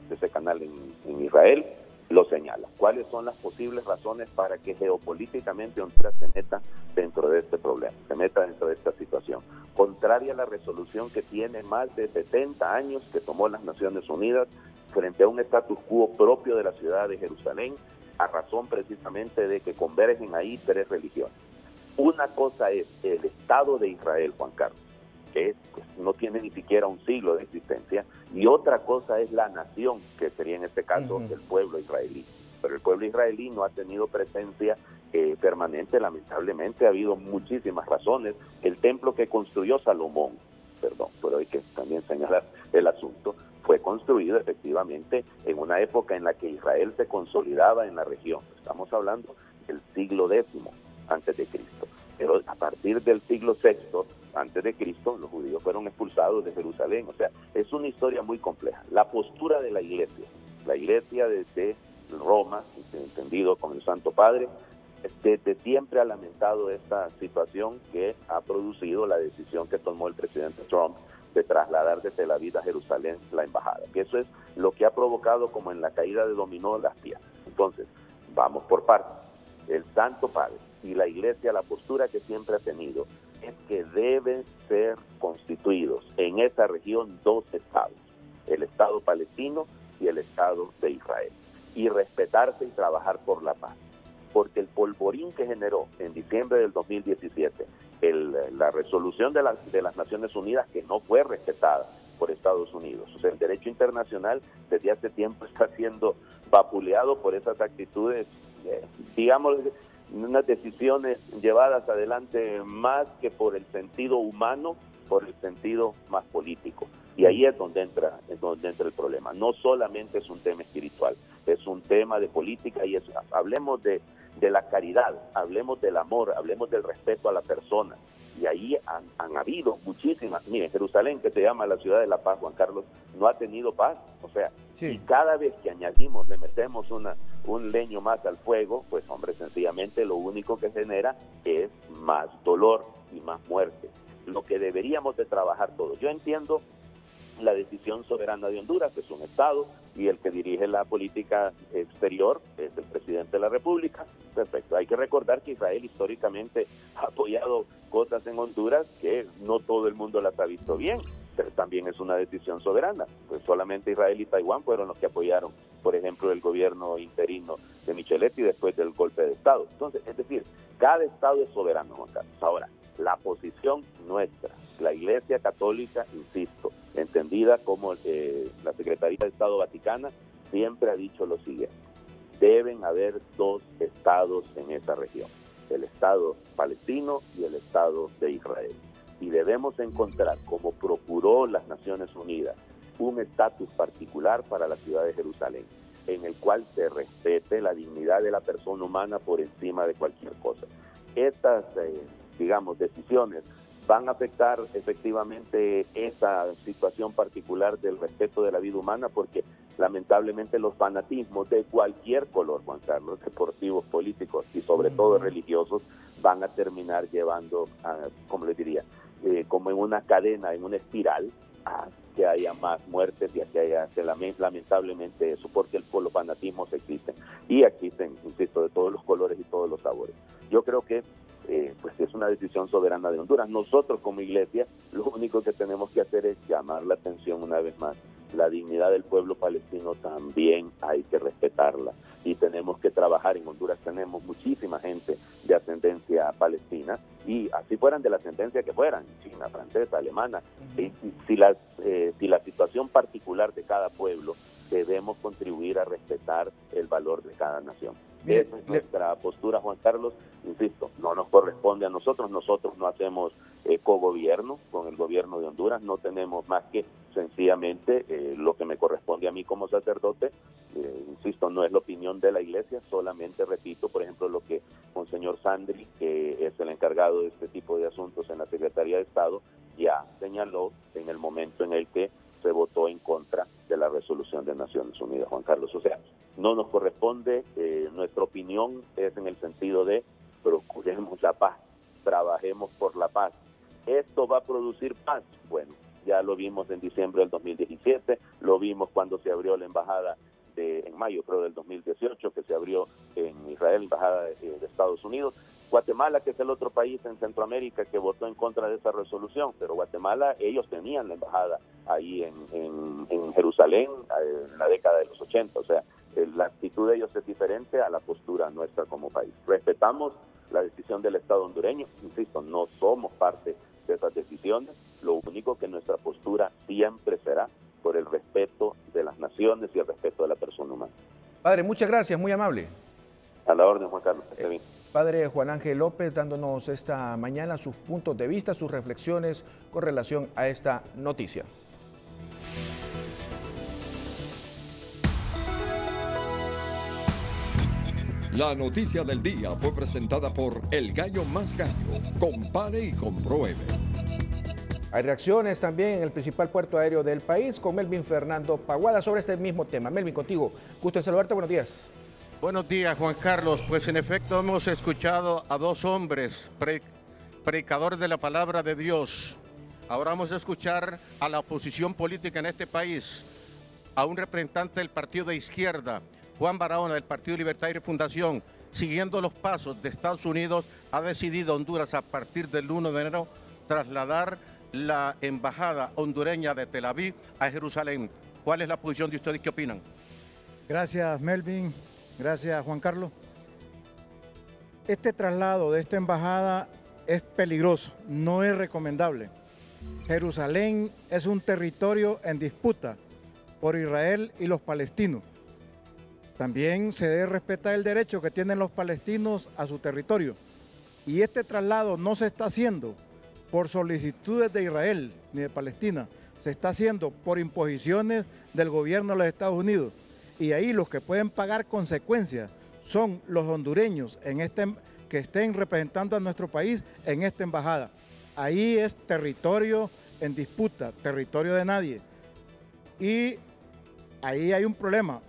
ese canal en Israel, lo señala. ¿Cuáles son las posibles razones para que geopolíticamente Honduras se meta dentro de este problema, se meta dentro de esta situación? Contraria a la resolución que tiene más de 70 años que tomó las Naciones Unidas frente a un status quo propio de la ciudad de Jerusalén, a razón precisamente de que convergen ahí tres religiones. Una cosa es el Estado de Israel, Juan Carlos, que pues, no tiene ni siquiera un siglo de existencia, y otra cosa es la nación, que sería en este caso el pueblo israelí. Pero el pueblo israelí no ha tenido presencia permanente, lamentablemente. Ha habido muchísimas razones. El templo que construyó Salomón, pero hay que también señalar el asunto, fue construido efectivamente en una época en la que Israel se consolidaba en la región. Estamos hablando del siglo X antes de Cristo. Pero a partir del siglo VI antes de Cristo, los judíos fueron expulsados de Jerusalén. O sea, es una historia muy compleja. La postura de la iglesia desde Roma, entendido con el Santo Padre, desde siempre ha lamentado esta situación que ha producido la decisión que tomó el presidente Trump de trasladar de Tel Aviv a Jerusalén la embajada. Que eso es lo que ha provocado, como en la caída de dominó, las piezas. Entonces, vamos por partes. El Santo Padre y la Iglesia, la postura que siempre ha tenido es que deben ser constituidos en esa región dos estados, el Estado palestino y el Estado de Israel, y respetarse y trabajar por la paz. Porque el polvorín que generó en diciembre del 2017 la resolución de las Naciones Unidas, que no fue respetada por Estados Unidos. O sea, el derecho internacional desde hace tiempo está siendo vapuleado por esas actitudes, digamos, unas decisiones llevadas adelante más que por el sentido humano, por el sentido más político. Y ahí es donde entra el problema. No solamente es un tema espiritual, es un tema de política, y hablemos de la caridad, hablemos del amor, hablemos del respeto a la persona. Y ahí han habido muchísimas. Miren, Jerusalén, que se llama la ciudad de la paz, Juan Carlos, no ha tenido paz. O sea, y cada vez que añadimos, le metemos un leño más al fuego, pues hombre, sencillamente lo único que genera es más dolor y más muerte. Lo que deberíamos de trabajar todos. Yo entiendo la decisión soberana de Honduras, que es un Estado, y el que dirige la política exterior es el presidente de la República. Perfecto. Hay que recordar que Israel históricamente ha apoyado cosas en Honduras que no todo el mundo las ha visto bien, pero también es una decisión soberana. Pues solamente Israel y Taiwán fueron los que apoyaron, por ejemplo, el gobierno interino de Micheletti después del golpe de Estado. Entonces, es decir, cada Estado es soberano, Juan Carlos. Ahora, la posición nuestra, la Iglesia Católica, insisto, entendida como la Secretaría de Estado Vaticana, siempre ha dicho lo siguiente: deben haber dos estados en esa región, el Estado palestino y el Estado de Israel. Y debemos encontrar, como procuró las Naciones Unidas, un estatus particular para la ciudad de Jerusalén, en el cual se respete la dignidad de la persona humana por encima de cualquier cosa. Estas, digamos, decisiones van a afectar efectivamente esa situación particular del respeto de la vida humana, porque lamentablemente los fanatismos de cualquier color, Juan Carlos, deportivos, políticos y sobre todo religiosos, van a terminar llevando a, como les diría, como en una cadena, en una espiral, a que haya más muertes y a que haya lamentablemente eso, porque los fanatismos existen y existen, insisto, de todos los colores y todos los sabores. Yo creo que pues es una decisión soberana de Honduras. Nosotros como iglesia lo único que tenemos que hacer es llamar la atención una vez más. La dignidad del pueblo palestino también hay que respetarla y tenemos que trabajar. En Honduras tenemos muchísima gente de ascendencia palestina y así fueran de la ascendencia que fueran, china, francesa, alemana. Si la situación particular de cada pueblo, debemos contribuir a respetar el valor de cada nación. Esa es nuestra postura, Juan Carlos. Insisto, no nos corresponde a nosotros no hacemos cogobierno con el gobierno de Honduras, no tenemos más que sencillamente lo que me corresponde a mí como sacerdote. Insisto, no es la opinión de la iglesia, solamente repito, por ejemplo, lo que Monseñor Sandri, que es el encargado de este tipo de asuntos en la Secretaría de Estado, ya señaló en el momento en el que se votó en contra de la resolución de Naciones Unidas, Juan Carlos. O sea, no nos corresponde, nuestra opinión es en el sentido de procuremos la paz, trabajemos por la paz. ¿Esto va a producir paz? Bueno, ya lo vimos en diciembre del 2017, lo vimos cuando se abrió la embajada en mayo, creo, del 2018, que se abrió en Israel, embajada de Estados Unidos. Guatemala, que es el otro país en Centroamérica que votó en contra de esa resolución, pero Guatemala, ellos tenían la embajada ahí en Jerusalén en la década de los 80, o sea, la actitud de ellos es diferente a la postura nuestra como país. Respetamos la decisión del Estado hondureño, insisto, no somos parte de esas decisiones, lo único que nuestra postura siempre será por el respeto de las naciones y el respeto de la persona humana. Padre, muchas gracias, muy amable. A la orden, Juan Carlos. Esté bien. Padre Juan Ángel López dándonos esta mañana sus puntos de vista, sus reflexiones con relación a esta noticia. La noticia del día fue presentada por El Gallo Más Gallo. Compare y compruebe. Hay reacciones también en el principal puerto aéreo del país con Melvin Fernando Paguada sobre este mismo tema. Melvin, contigo. Gusto en saludarte. Buenos días. Buenos días, Juan Carlos. Pues en efecto hemos escuchado a dos hombres, predicadores de la palabra de Dios. Ahora vamos a escuchar a la oposición política en este país, a un representante del partido de izquierda, Juan Barahona, del Partido Libertad y Refundación. Siguiendo los pasos de Estados Unidos, ha decidido Honduras a partir del 1 de enero trasladar la embajada hondureña de Tel Aviv a Jerusalén. ¿Cuál es la posición de ustedes? ¿Qué opinan? Gracias, Melvin. Gracias, Juan Carlos. Este traslado de esta embajada es peligroso, no es recomendable. Jerusalén es un territorio en disputa por Israel y los palestinos. También se debe respetar el derecho que tienen los palestinos a su territorio. Y este traslado no se está haciendo por solicitudes de Israel ni de Palestina, se está haciendo por imposiciones del gobierno de los Estados Unidos. Y ahí los que pueden pagar consecuencias son los hondureños que estén representando a nuestro país en esta embajada. Ahí es territorio en disputa, territorio de nadie. Y ahí hay un problema.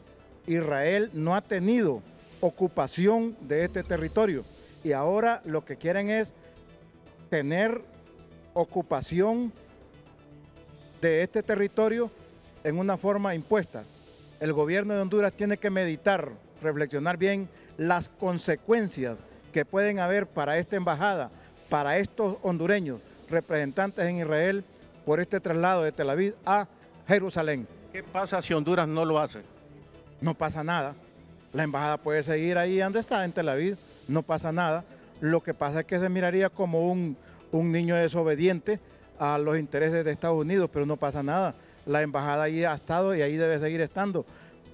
Israel no ha tenido ocupación de este territorio y ahora lo que quieren es tener ocupación de este territorio en una forma impuesta. El gobierno de Honduras tiene que meditar, reflexionar bien las consecuencias que pueden haber para esta embajada, para estos hondureños representantes en Israel por este traslado de Tel Aviv a Jerusalén. ¿Qué pasa si Honduras no lo hace? No pasa nada. La embajada puede seguir ahí donde está, en Tel Aviv, no pasa nada. Lo que pasa es que se miraría como un niño desobediente a los intereses de Estados Unidos, pero no pasa nada. La embajada ahí ha estado y ahí debe seguir estando.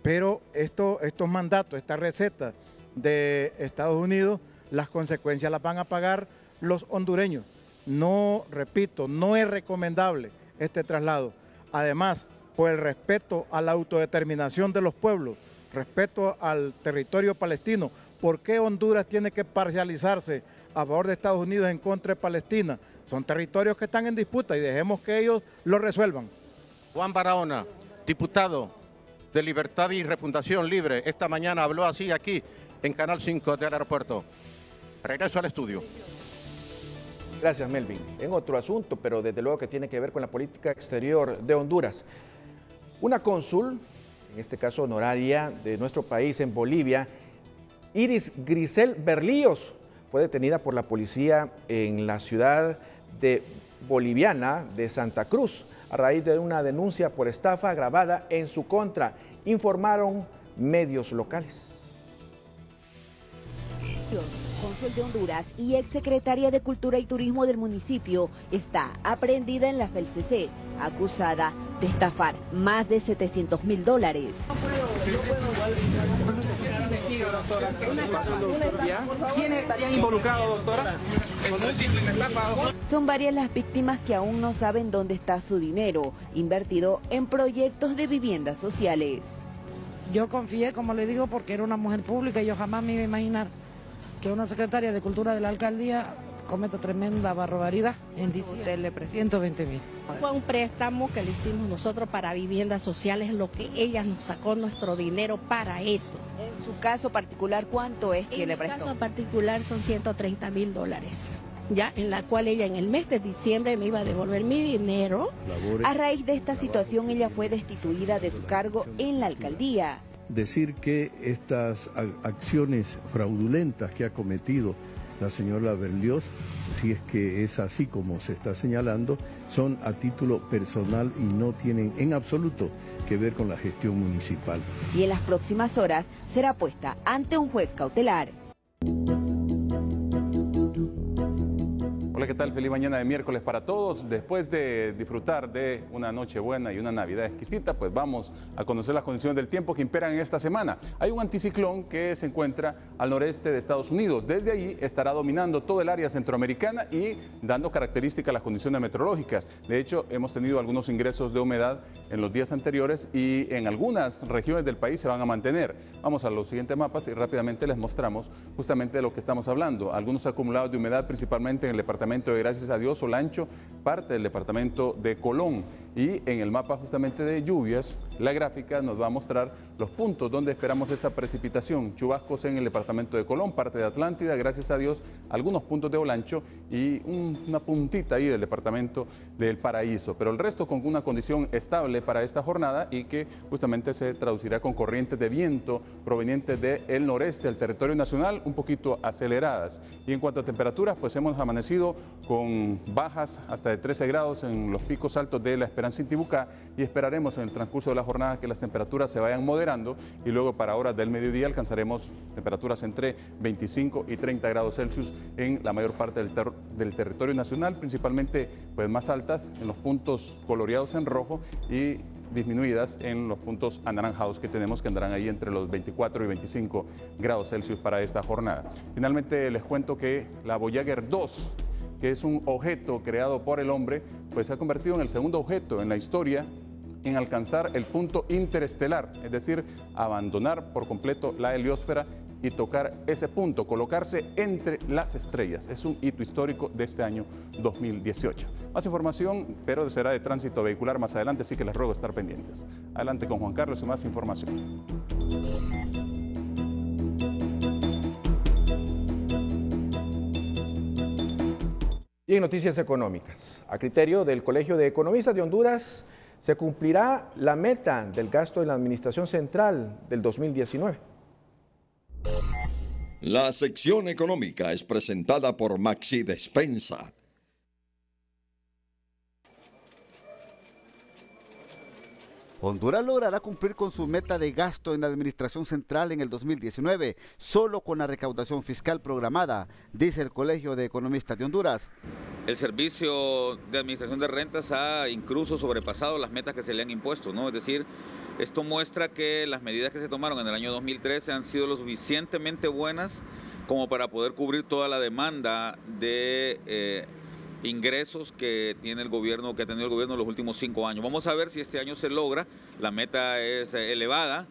Pero estos mandatos, esta receta de Estados Unidos, las consecuencias las van a pagar los hondureños. No, repito, no es recomendable este traslado. Además, por el respeto a la autodeterminación de los pueblos, respeto al territorio palestino, ¿por qué Honduras tiene que parcializarse a favor de Estados Unidos en contra de Palestina? Son territorios que están en disputa y dejemos que ellos lo resuelvan. Juan Barahona, diputado de Libertad y Refundación Libre, esta mañana habló así aquí en Canal 5 del aeropuerto. Regreso al estudio. Gracias, Melvin. En otro asunto, pero desde luego que tiene que ver con la política exterior de Honduras. Una cónsul, en este caso honoraria de nuestro país en Bolivia, Iris Grisel Berlíos, fue detenida por la policía en la ciudad boliviana de Santa Cruz a raíz de una denuncia por estafa agravada en su contra, informaron medios locales. Cónsul de Honduras y exsecretaria de Cultura y Turismo del municipio está aprehendida en la FELCC, acusada de estafar más de $700.000. ¿Quiénes estarían involucrados, doctora? Son varias las víctimas que aún no saben dónde está su dinero, invertido en proyectos de viviendas sociales. Yo confié, como le digo, porque era una mujer pública y yo jamás me iba a imaginar que una secretaria de Cultura de la alcaldía cometa tremenda barbaridad en diciembre, 120.000. Fue un préstamo que le hicimos nosotros para viviendas sociales, lo que ella nos sacó nuestro dinero para eso. En su caso particular, ¿cuánto es que le prestó? En mi caso particular son $130.000, ya en la cual ella en el mes de diciembre me iba a devolver mi dinero. A raíz de esta situación, ella fue destituida de su cargo en la alcaldía. Decir que estas acciones fraudulentas que ha cometido la señora Berlíos, si es que es así como se está señalando, son a título personal y no tienen en absoluto que ver con la gestión municipal. Y en las próximas horas será puesta ante un juez cautelar. Hola, ¿qué tal? Feliz mañana de miércoles para todos. Después de disfrutar de una noche buena y una Navidad exquisita, pues vamos a conocer las condiciones del tiempo que imperan en esta semana. Hay un anticiclón que se encuentra al noreste de Estados Unidos. Desde allí estará dominando todo el área centroamericana y dando características a las condiciones meteorológicas. De hecho, hemos tenido algunos ingresos de humedad en los días anteriores y en algunas regiones del país se van a mantener. Vamos a los siguientes mapas y rápidamente les mostramos justamente de lo que estamos hablando. Algunos acumulados de humedad, principalmente en el departamento de, gracias a Dios, Olancho, parte del departamento de Colón. Y en el mapa justamente de lluvias, la gráfica nos va a mostrar los puntos donde esperamos esa precipitación. Chubascos en el departamento de Colón, parte de Atlántida, gracias a Dios, algunos puntos de Olancho y una puntita ahí del departamento del Paraíso. Pero el resto con una condición estable para esta jornada y que justamente se traducirá con corrientes de viento provenientes del noreste del territorio nacional, un poquito aceleradas. Y en cuanto a temperaturas, pues hemos amanecido con bajas hasta de 13 grados en los picos altos de La Esperanza Intibucá y esperaremos en el transcurso de la jornada que las temperaturas se vayan moderando y luego para horas del mediodía alcanzaremos temperaturas entre 25 y 30 grados Celsius en la mayor parte del territorio nacional, principalmente pues más altas en los puntos coloreados en rojo y disminuidas en los puntos anaranjados que tenemos, que andarán ahí entre los 24 y 25 grados Celsius para esta jornada. Finalmente les cuento que la Voyager 2, que es un objeto creado por el hombre, pues se ha convertido en el segundo objeto en la historia en alcanzar el punto interestelar, es decir, abandonar por completo la heliosfera y tocar ese punto, colocarse entre las estrellas. Es un hito histórico de este año 2018. Más información, pero será de tránsito vehicular más adelante, así que les ruego estar pendientes. Adelante con Juan Carlos y más información. Y en noticias económicas, a criterio del Colegio de Economistas de Honduras, se cumplirá la meta del gasto en la Administración Central del 2019. La sección económica es presentada por Maxi Despensa. Honduras logrará cumplir con su meta de gasto en la Administración Central en el 2019, solo con la recaudación fiscal programada, dice el Colegio de Economistas de Honduras. El Servicio de Administración de Rentas ha incluso sobrepasado las metas que se le han impuesto, ¿no? Es decir, esto muestra que las medidas que se tomaron en el año 2013 han sido lo suficientemente buenas como para poder cubrir toda la demanda de ingresos que tiene el gobierno, que ha tenido el gobierno en los últimos 5 años. Vamos a ver si este año se logra. La meta es elevada.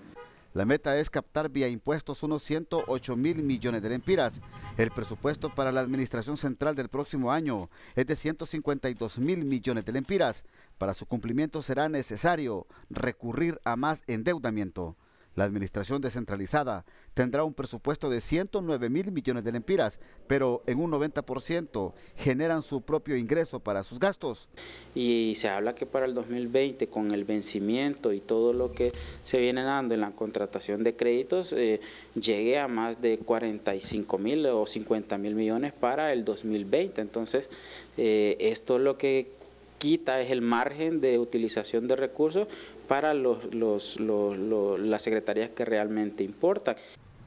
La meta es captar vía impuestos unos 108.000 millones de lempiras. El presupuesto para la Administración Central del próximo año es de 152.000 millones de lempiras. Para su cumplimiento será necesario recurrir a más endeudamiento. La administración descentralizada tendrá un presupuesto de 109.000 millones de lempiras, pero en un 90% generan su propio ingreso para sus gastos. Y se habla que para el 2020, con el vencimiento y todo lo que se viene dando en la contratación de créditos, llegue a más de 45.000 o 50.000 millones para el 2020. Entonces, esto lo que quita es el margen de utilización de recursos para las secretarías que realmente importan.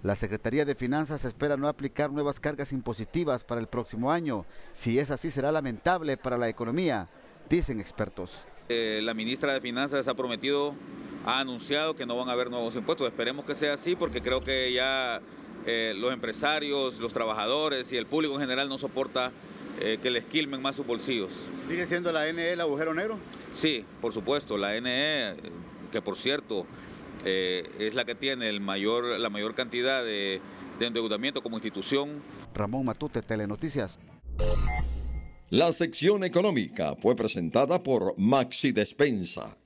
La Secretaría de Finanzas espera no aplicar nuevas cargas impositivas para el próximo año. Si es así, será lamentable para la economía, dicen expertos. La ministra de Finanzas ha anunciado que no van a haber nuevos impuestos. Esperemos que sea así, porque creo que ya los empresarios, los trabajadores y el público en general no soporta que les quilmen más sus bolsillos. ¿Sigue siendo la NE el agujero negro? Sí, por supuesto, la NE, que por cierto es la que tiene la mayor cantidad de endeudamiento como institución. Ramón Matute, Telenoticias. La sección económica fue presentada por Maxi Despensa,